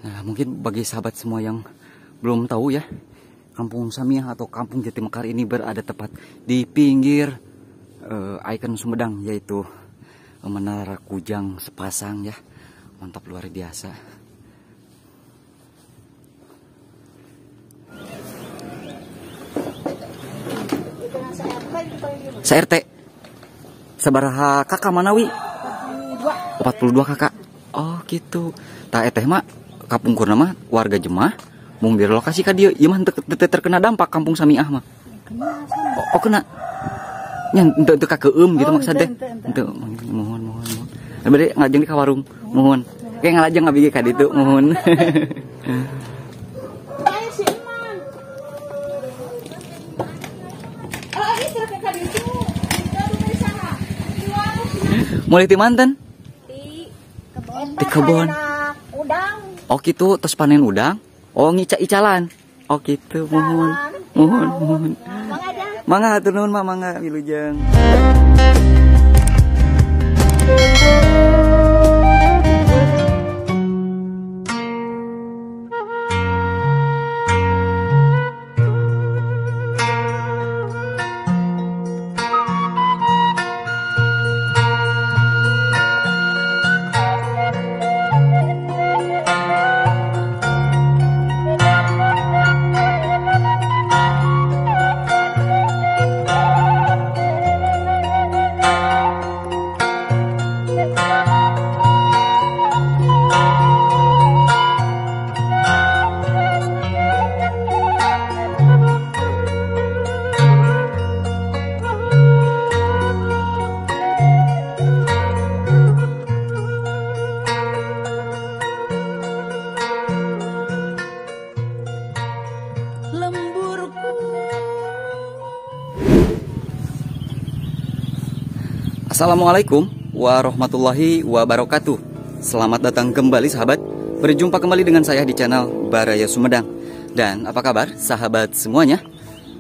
Nah, mungkin bagi sahabat semua yang belum tahu ya, Kampung Samiah atau Kampung Jatimekar ini berada tepat di pinggir ikon Sumedang, yaitu Menara Kujang sepasang ya. Mantap luar biasa. Sa-RT sabaraha kakak Manawi? 42 kakak. Oh gitu. Tah eteh mah kapungkurna mah warga Jemah mung direlokasi ka dieu. Ieu mah terkena dampak Kampung Samiah mah. Oh kena. Nya teu kakeueum gitu maksudnya. Henteu mohon. Bade ngajeng di ka warung. Mohon. Kayak ngalajeng abdi ka ditu mohon. Mulai di mantan? Di kebon. Udang. Oh gitu, terus panen udang. Oh icalan. Oh gitu, mohon. Mangga hatur nuhun mah, mangga wilujeng. Assalamualaikum warahmatullahi wabarakatuh. Selamat datang kembali sahabat. Berjumpa kembali dengan saya di channel Baraya Sumedang. Dan apa kabar sahabat semuanya?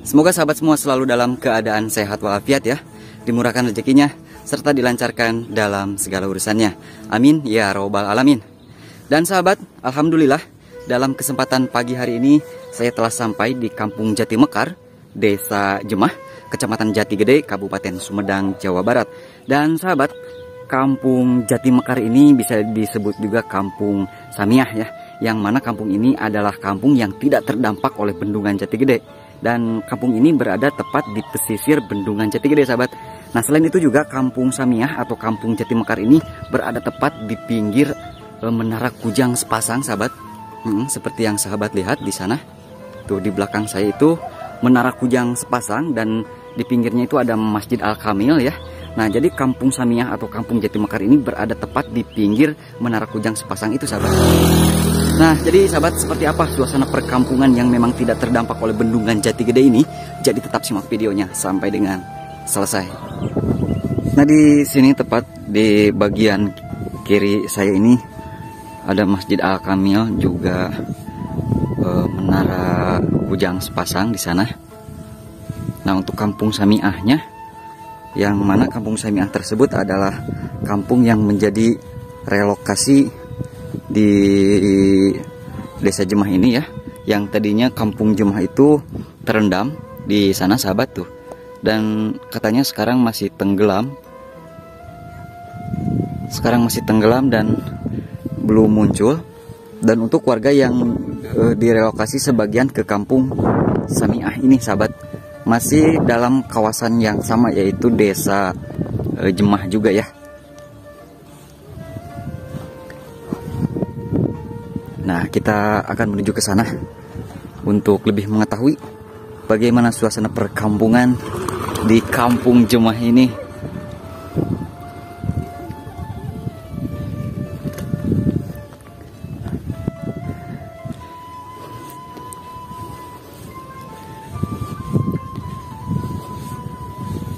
Semoga sahabat semua selalu dalam keadaan sehat walafiat ya, dimurahkan rezekinya serta dilancarkan dalam segala urusannya. Amin ya robbal alamin. Dan sahabat, alhamdulillah dalam kesempatan pagi hari ini saya telah sampai di Kampung Jatimekar, Desa Jemah, Kecamatan Jatigede, Kabupaten Sumedang, Jawa Barat. Dan sahabat, Kampung Jatimekar ini bisa disebut juga Kampung Samiah ya, yang mana kampung ini adalah kampung yang tidak terdampak oleh Bendungan Jatigede. Dan kampung ini berada tepat di pesisir Bendungan Jatigede sahabat. Nah selain itu juga Kampung Samiah atau Kampung Jatimekar ini berada tepat di pinggir Menara Kujang sepasang sahabat. Seperti yang sahabat lihat di sana. Tuh di belakang saya itu Menara Kujang sepasang, dan di pinggirnya itu ada Masjid Al-Kamil ya. Nah jadi Kampung Samiah atau Kampung Jatimekar ini berada tepat di pinggir Menara Kujang sepasang itu sahabat. Nah jadi sahabat, seperti apa suasana perkampungan yang memang tidak terdampak oleh Bendungan Jatigede ini? Jadi tetap simak videonya sampai dengan selesai. Nah di sini tepat di bagian kiri saya ini ada Masjid Al-Kamil, juga Menara Kujang sepasang di sana. Nah untuk Kampung Samiahnya, yang mana Kampung Samiah tersebut adalah kampung yang menjadi relokasi di Desa Jemah ini ya, yang tadinya Kampung Jemah itu terendam di sana sahabat tuh, dan katanya sekarang masih tenggelam. Dan belum muncul. Dan untuk warga yang direlokasi sebagian ke Kampung Samiah ini sahabat, masih dalam kawasan yang sama, yaitu Desa Jemah juga ya. Nah kita akan menuju ke sana untuk lebih mengetahui bagaimana suasana perkampungan di Kampung Jemah ini.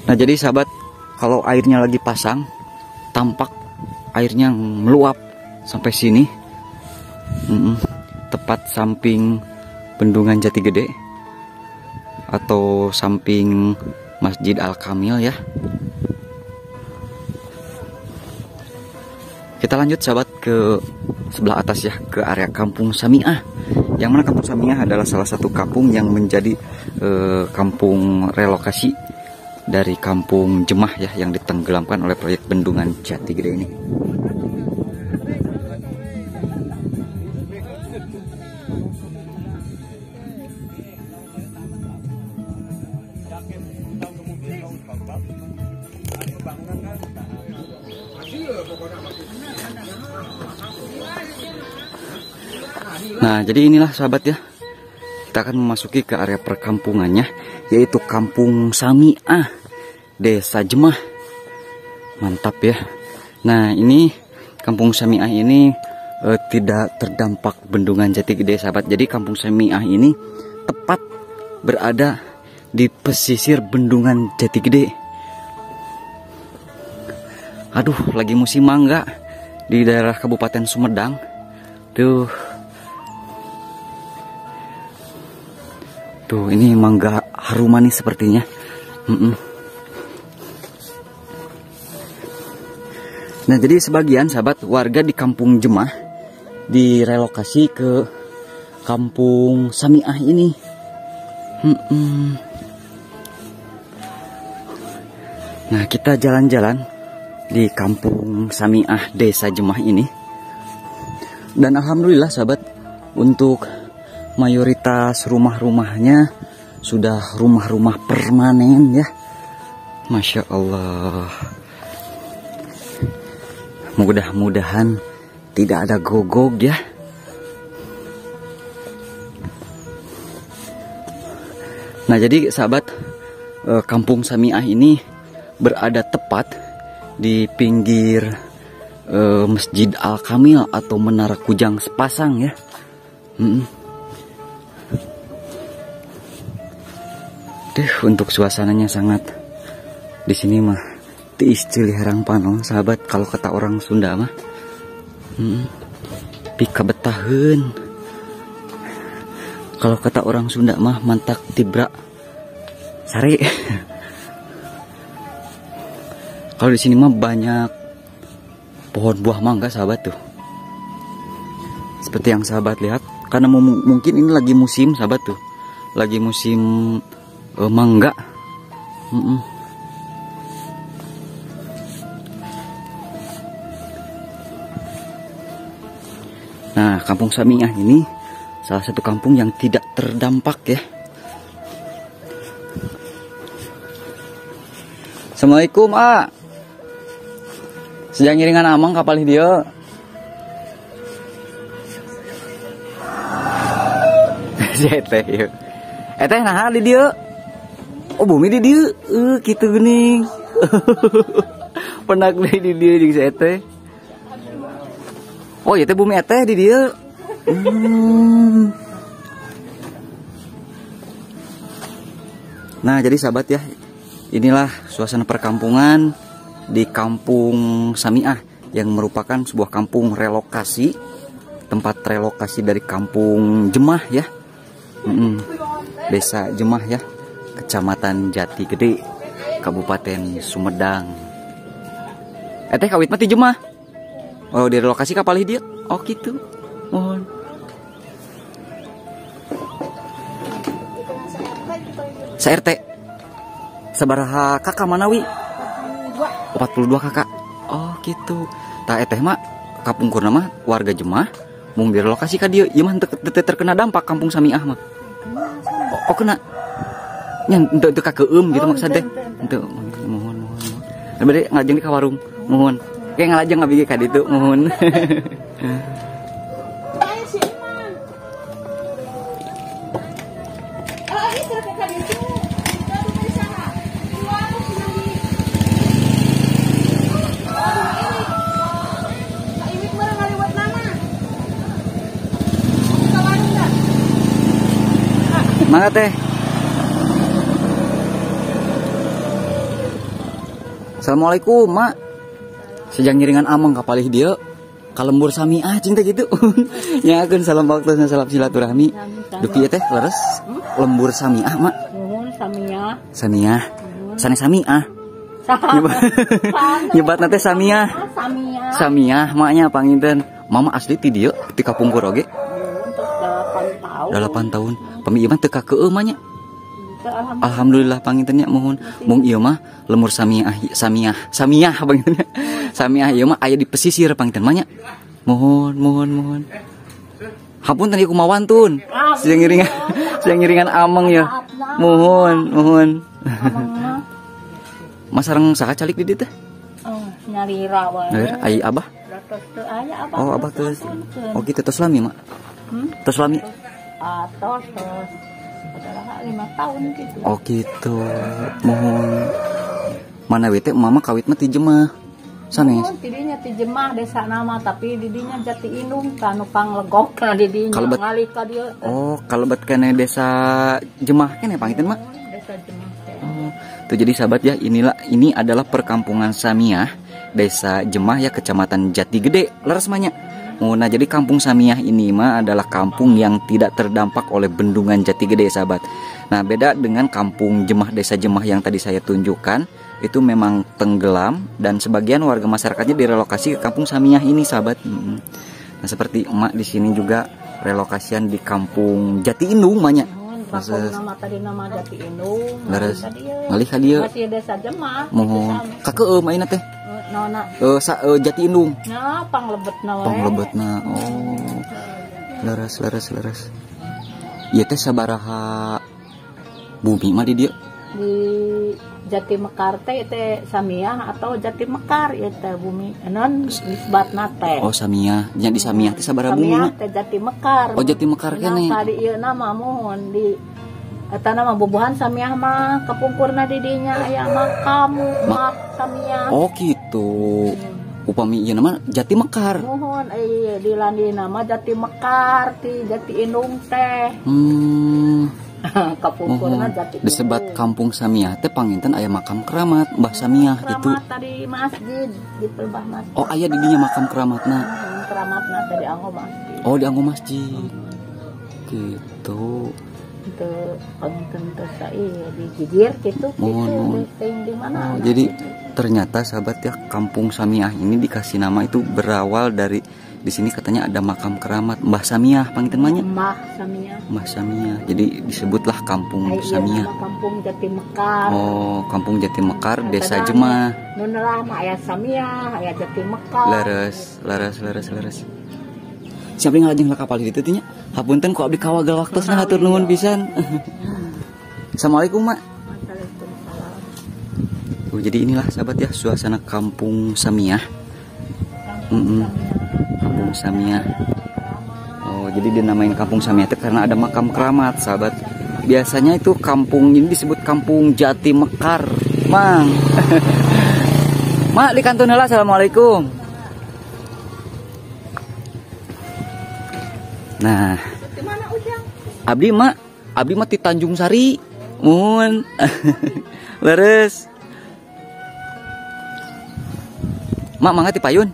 Nah jadi sahabat, kalau airnya lagi pasang, tampak airnya meluap sampai sini, tepat samping Bendungan Jatigede atau samping Masjid Al-Kamil ya. Kita lanjut sahabat ke sebelah atas ya, ke area Kampung Samiah. Yang mana Kampung Samiah adalah salah satu kampung yang menjadi kampung relokasi dari Kampung Jemah ya, yang ditenggelamkan oleh proyek bendungan Jati Gede ini. Nah, jadi inilah sahabat ya, kita akan memasuki ke area perkampungannya, yaitu Kampung Samiah, Desa Jemah. Mantap ya. Nah, ini Kampung Samiah ini tidak terdampak bendungan Jati Gede sahabat. Jadi Kampung Samiah ini tepat berada di pesisir bendungan Jati Gede. Aduh, lagi musim mangga di daerah Kabupaten Sumedang. Tuh, ini mangga harum manis sepertinya. Nah, jadi sebagian sahabat warga di Kampung Jemah direlokasi ke Kampung Samiah ini. Nah, kita jalan-jalan di Kampung Samiah Desa Jemah ini. Dan alhamdulillah sahabat, untuk mayoritas rumah-rumahnya sudah rumah-rumah permanen ya. Masya Allah. Mudah-mudahan tidak ada gogok ya. Nah, jadi sahabat, Kampung Samiah ini berada tepat di pinggir Masjid Al-Kamil atau Menara Kujang Sepasang ya. Untuk suasananya sangat di sini mah tiis cili herang panon sahabat, kalau kata orang Sunda mah pika betaheun. Kalau kata orang Sunda mah mantak tibra sari. Kalau di sini mah banyak pohon buah mangga sahabat tuh, seperti yang sahabat lihat, karena mungkin ini lagi musim sahabat tuh, lagi musim mangga. Nah, Kampung Samiah ini salah satu kampung yang tidak terdampak ya. Assalamualaikum, A. Sedang ngiringan amang kapal dia. Jeteh yuk. Eteh nah di dia. Oh, bumi di dia. Gitu gening. Penak di dia jeung eteh. Oh, ya teh bumi eteh di dia. Nah, jadi sahabat ya, inilah suasana perkampungan di Kampung Samiah yang merupakan sebuah kampung relokasi, tempat relokasi dari Kampung Jemah ya. Desa Jemah ya, Kecamatan Jati Gede, Kabupaten Sumedang. Teh kawit mati Jemah. Oh, direlokasi ka palih dia. Oh gitu. Mohon. Sa-RT. Sabaraha kakak manawi? 42 kakak. Oh gitu. Tah eteh mah kapungkurna mah warga Jemah mung direlokasi ka dieu. Ieu mah teu terkena dampak Kampung Samiah mah. Oh kena. Nya teu kakeueum gitu maksud teh. Henteu mohon. Bade ngajeng di ka warung. Mohon. Kayak ngalajeng abdi ka ditu mohon. Mangga teh. Assalamualaikum, Mak. Sejak ngiringan amang kapalih dia ka lembur Samiah cing teh gitu. Nyakeun salam waktu salam silaturahmi. Dupi teh leres lembur Samiah, Mak. Nuhun Samiah. Samiah. Sane Samiah. Nyebat nate Samiah. Samiah. Samiah maknya panginten. Mama asli ti dieu ti kapungkur oge. Untuk 8 tahun. 8 tahun. Pami ieu mah teu ka keeu mah nya. Alhamdulillah pangintennya mohon. Mung ieu mah lemur samiah pangintennya. Samiah ieu mah aya di pesisir panginten mah nya. Mohon. Hapunten ieu kumawan tun. Siang ngiringan ameng ya. Mohon. Mas sareng saha calik di dieu teh? Nyari rawa. Ai abah. Oh abah terus. Oh gitu tos lami mak. Tos lami. Tos adalah 5 tahun gitu. Oh gitu. Mohon. Mana wete mama kawit mah ti Jemah. Sanes. Tidinya ti Jemah desa nama tapi didinya Jati Inung kanu panglegok kana didinya ngalih ka dieu. Oh, kalebet kene desa Jemah kene panginten mah. Desa Jemah. Oh, tuh jadi sahabat ya, ini adalah perkampungan Samiah, Desa Jemah ya, Kecamatan Jati Gede, leres mahnya. Oh, nah jadi kampung Samiah ini mah adalah kampung yang tidak terdampak oleh bendungan Jati Gede sahabat. Nah beda dengan kampung Jemah, Desa Jemah yang tadi saya tunjukkan, itu memang tenggelam dan sebagian warga masyarakatnya direlokasi ke kampung Samiah ini sahabat. Nah seperti emak di sini juga relokasian di kampung Jati Inung mahnya. Nama tadi nama Jati Inung. Leres. Ngalih ka dieu. Masih desa Jemah. Mohon. Kakeueum maina teh. Nona. Jati Inung. Nah, panglebetna we. Panglebetna. Oh. Leres. Ieu teh sabaraha bumi mah di dieu? Di Jati Mekar teh Samiah atau Jati Mekar ieu teh bumi. Non nisbatna teh. Oh, Samiah. Nya di Samiah teh sabaraha bumi mah? Samiah teh Jati Mekar. Oh, Jati Mekar kene. Tadi ieu nama mohon di eta nama bubuhan Samiah mah kapungkurna di dinya aya makam Samiah. Oh, gitu. Upami ieu nama Jati Mekar. Mohon di landi nama Jati Mekar ti Jati Inung teh. Kapungkurna Jati Inung. Disebat kampung Samiah teh panginten aya makam keramat Mbah Samiah gitu. Keramat tadi masjid di Pelbah masjid. Oh, aya di dinya makam keramatna. Keramatna tadi anggo masjid. Oh, di anggo masjid. Gitu. Itu panginten teh di Gigir gitu. Di mana? Oh, jadi ternyata sahabat ya, kampung Samiah ini dikasih nama itu berawal dari di sini katanya ada makam keramat Mbah Samiah panginten mah nya. Mbah Samiah. Jadi disebutlah kampung Samiah. Kampung Jati Mekar. Oh, kampung Jati Mekar, Desa Jemah. Nun lama aya Samiah, aya Jati Mekar. Leres. Siapa yang ngajeng kapal itu nya? Hapunten ku abdi kawagal waktosna hatur nuhun pisan. Assalamualaikum mak. Waalaikumsalam. Oh, jadi inilah sahabat ya suasana kampung Samiah. Kampung Samiah. Oh, jadi dinamain kampung Samiah itu karena ada makam keramat sahabat. Biasanya itu kampung ini disebut kampung Jati Mekar, Mang. Mak di kantun heula. Assalamualaikum. Nah, abdi mah di Tanjung Sari. Mun. Leres. Mak mangga ti payun.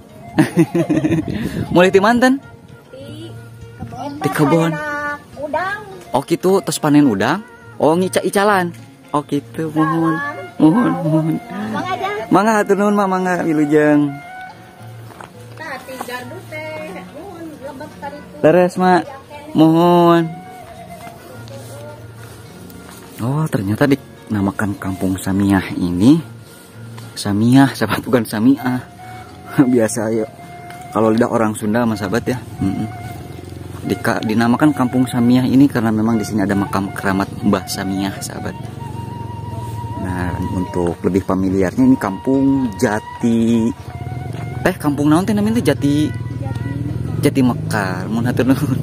Mulai ti manten? Di kebon. Udang. Oh gitu, terus panen udang. Oh icalan. Oh gitu, mohon. Mangga hatur nuhun mak, mangga wilujeng. Leres mak, mohon. Oh ternyata dinamakan kampung Samiah ini Samiah, sahabat, bukan Samiah. Biasa ya kalau lidah orang Sunda mas sahabat ya. Dinamakan kampung Samiah ini karena memang di sini ada makam keramat Mbah Samiah sahabat. Nah untuk lebih familiarnya ini kampung Jati kampung naon teh namanya Jati Mekar. Mun hatur nuhun.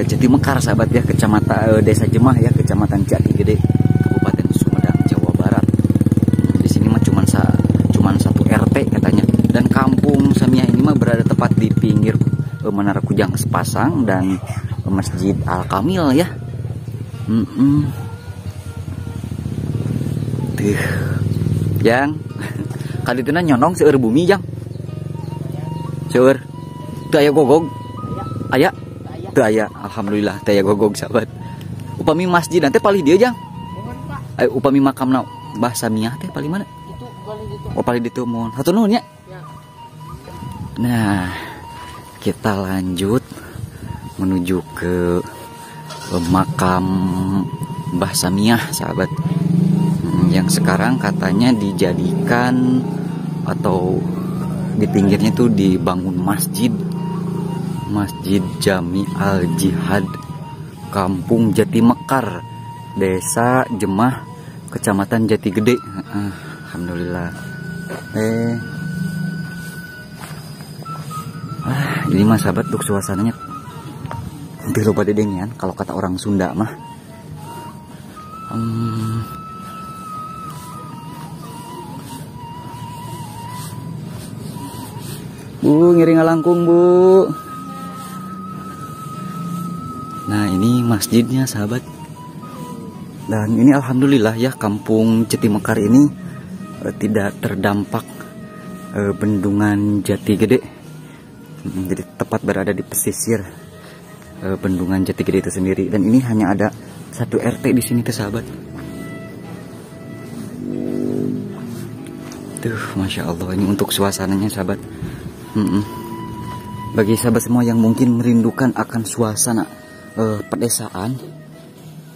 Jati Mekar sahabat ya, Kecamatan Desa Jemah ya, Kecamatan Jati Gede, Kabupaten Sumedang, Jawa Barat. Di sini mah cuman satu RT katanya. Dan kampung Samiah ini mah berada tepat di pinggir Menara Kujang Sepasang dan Masjid Al Kamil ya. Tuh. Yang kali itu nyonong seueur bumi jang. Seueur. Teu aya gogog. Aya. Teu aya. Alhamdulillah teu aya gogog sahabat. Upami masjid nanti paling dia jang. Upami makamna Mbah Samiah teh paling mana? Itu paling ditu. Oh paling ditu mohon. Hatur nuhun nya. Nah, kita lanjut menuju ke makam Mbah Samiah, sahabat. Yang sekarang katanya dijadikan atau di pinggirnya tuh dibangun masjid Jami Al Jihad, Kampung Jati Mekar, Desa Jemah, Kecamatan Jati Gede. Alhamdulillah. Ini mah sahabat, untuk suasananya hampir lupa dedengian kalau kata orang Sunda mah. Bu, ngiring langkung, Bu. Nah, ini masjidnya, sahabat. Dan ini alhamdulillah ya, Kampung Jati Mekar ini tidak terdampak bendungan Jati Gede. Jadi tepat berada di pesisir bendungan Jati Gede itu sendiri. Dan ini hanya ada satu RT di sini tuh, sahabat. Tuh, masya Allah, ini untuk suasananya, sahabat. Bagi sahabat semua yang mungkin merindukan akan suasana pedesaan,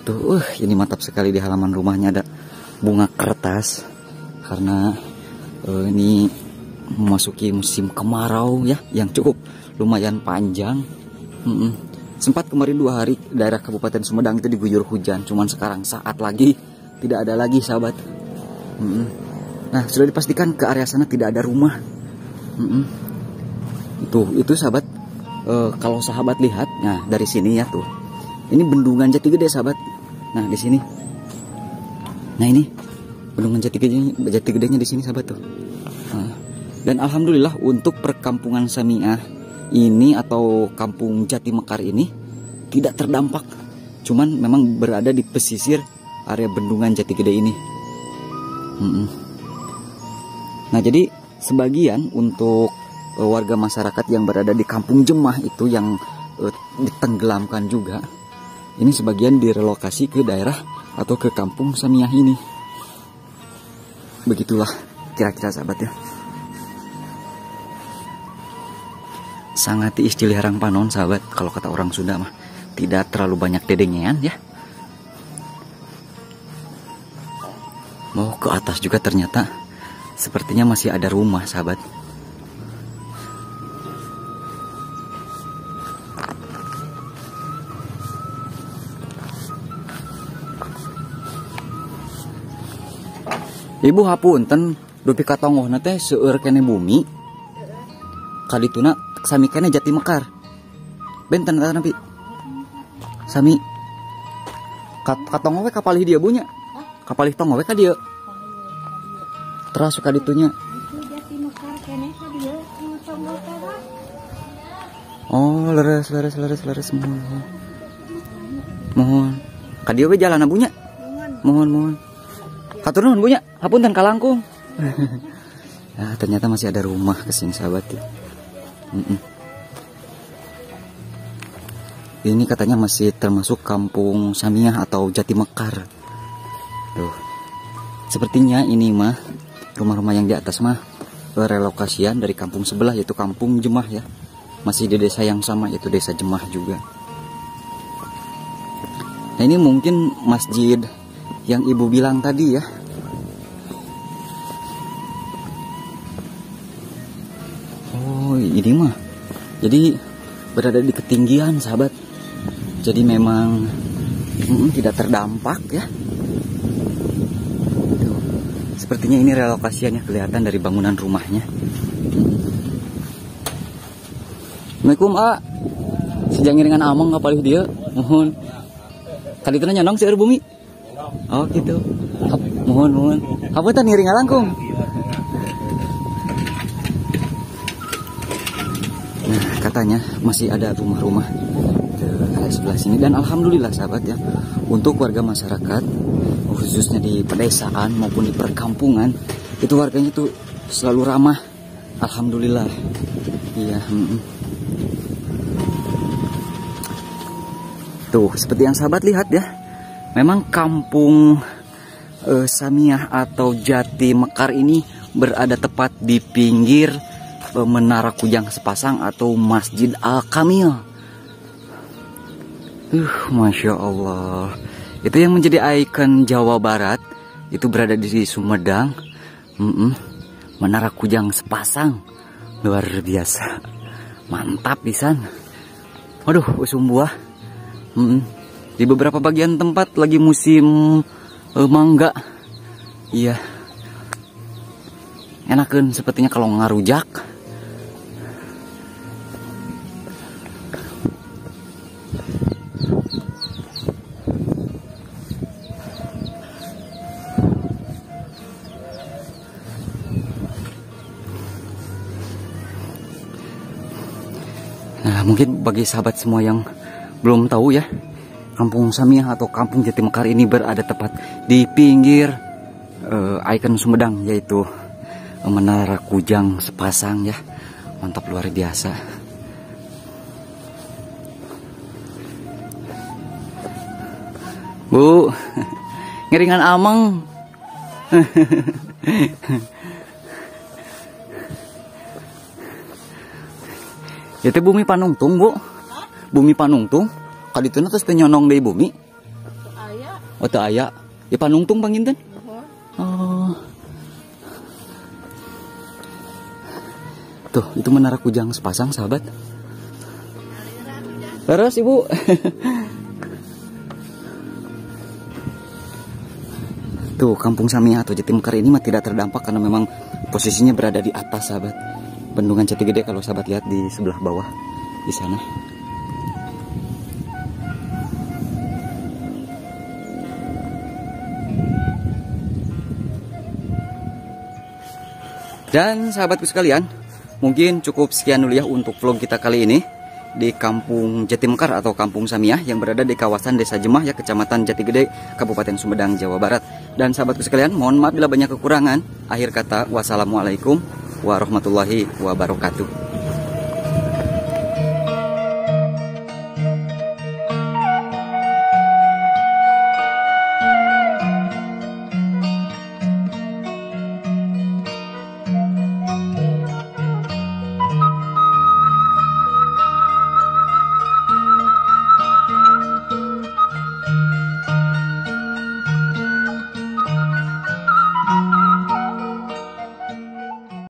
tuh, ini mantap sekali. Di halaman rumahnya ada bunga kertas karena ini memasuki musim kemarau ya, yang cukup lumayan panjang. Sempat kemarin 2 hari daerah Kabupaten Sumedang itu diguyur hujan, cuman sekarang saat lagi tidak ada lagi, sahabat. Nah, sudah dipastikan ke area sana tidak ada rumah. Itu sahabat, kalau sahabat lihat, nah dari sini ya tuh, ini bendungan Jati Gede, sahabat. Nah di sini, nah ini bendungan Jati Gedenya di sini, sahabat tuh. Dan alhamdulillah untuk perkampungan Samiah ini atau Kampung Jati Mekar ini tidak terdampak, cuman memang berada di pesisir area bendungan Jati Gede ini. Nah, jadi sebagian untuk warga masyarakat yang berada di Kampung Jemah itu yang ditenggelamkan juga, ini sebagian direlokasi ke daerah atau ke Kampung Samiah ini. Begitulah kira-kira, sahabat ya. Sangat istilah harang panon, sahabat, kalau kata orang Sunda mah. Tidak terlalu banyak dedengean ya. Mau ke atas juga ternyata sepertinya masih ada rumah, sahabat. Ibu hapunten, dupi katongohna teh seueur kene bumi. Kadituna sami kene Jati Mekar. Benten kata nabi. Sami katongo we kapalih dia bunya. Kapalih tongo we ka dieu. Terus kaditunya. Oh, leres mohon. Ka dieu we jalan bunya. Mohon. Katur nuhun bunya, hapunten kalangkung. Nah, ternyata masih ada rumah kesini, sahabat ya. Ini katanya masih termasuk Kampung Samiah atau Jati Mekar. Tuh. Sepertinya ini mah rumah-rumah yang di atas mah relokasian dari kampung sebelah, yaitu Kampung Jemah ya. Masih di desa yang sama, yaitu Desa Jemah juga. Nah, ini mungkin masjid yang ibu bilang tadi ya. Oh, ini mah jadi berada di ketinggian, sahabat. Jadi memang tidak terdampak ya. Sepertinya ini relokasiannya kelihatan dari bangunan rumahnya. Assalamualaikum, A. Sejang ngiringan amang kapalih dia. Mohon. Kadituna nyandong seueur bumi. Oh gitu. Mohon. Hapunten ngiring langkung. Nah, katanya masih ada rumah-rumah ke area sebelah sini. Dan alhamdulillah, sahabat ya, untuk warga masyarakat khususnya di pedesaan maupun di perkampungan, itu warganya tuh selalu ramah. Alhamdulillah. Iya. Tuh, seperti yang sahabat lihat ya. Memang Kampung Samiah atau Jati Mekar ini berada tepat di pinggir Menara Kujang Sepasang atau Masjid Al-Kamil. Masya Allah. Itu yang menjadi ikon Jawa Barat. Itu berada di Sumedang. Menara Kujang Sepasang. Luar biasa. Mantap pisan. Waduh, usum buah. Di beberapa bagian tempat lagi musim mangga. Iya. Enakeun sepertinya kalau ngarujak. Nah, mungkin bagi sahabat semua yang belum tahu ya, Kampung Samiah atau Kampung Jatimekar ini berada tepat di pinggir ikon Sumedang, yaitu Menara Kujang Sepasang ya. Mantap luar biasa. Bu, ngeringan ameng. Ya teh bumi panungtung, Bu. Bumi panungtung. Kadituna terus teh nyonong deui bumi. Aya. Oh teu aya. Ya panungtung panginten. Oh. Tuh, itu Menara Kujang Sepasang, sahabat. Terus, Ibu. Tuh, Kampung Samiah atau Jatimekar ini mah tidak terdampak karena memang posisinya berada di atas, sahabat. Bendungan Jati Gede kalau sahabat lihat di sebelah bawah di sana. Dan sahabatku sekalian, mungkin cukup sekian dulu ya untuk vlog kita kali ini di Kampung Jatimekar atau Kampung Samiah yang berada di kawasan Desa Jemah ya, Kecamatan Jati Gede, Kabupaten Sumedang, Jawa Barat. Dan sahabatku sekalian, mohon maaf bila banyak kekurangan. Akhir kata, wassalamualaikum warahmatullahi wabarakatuh.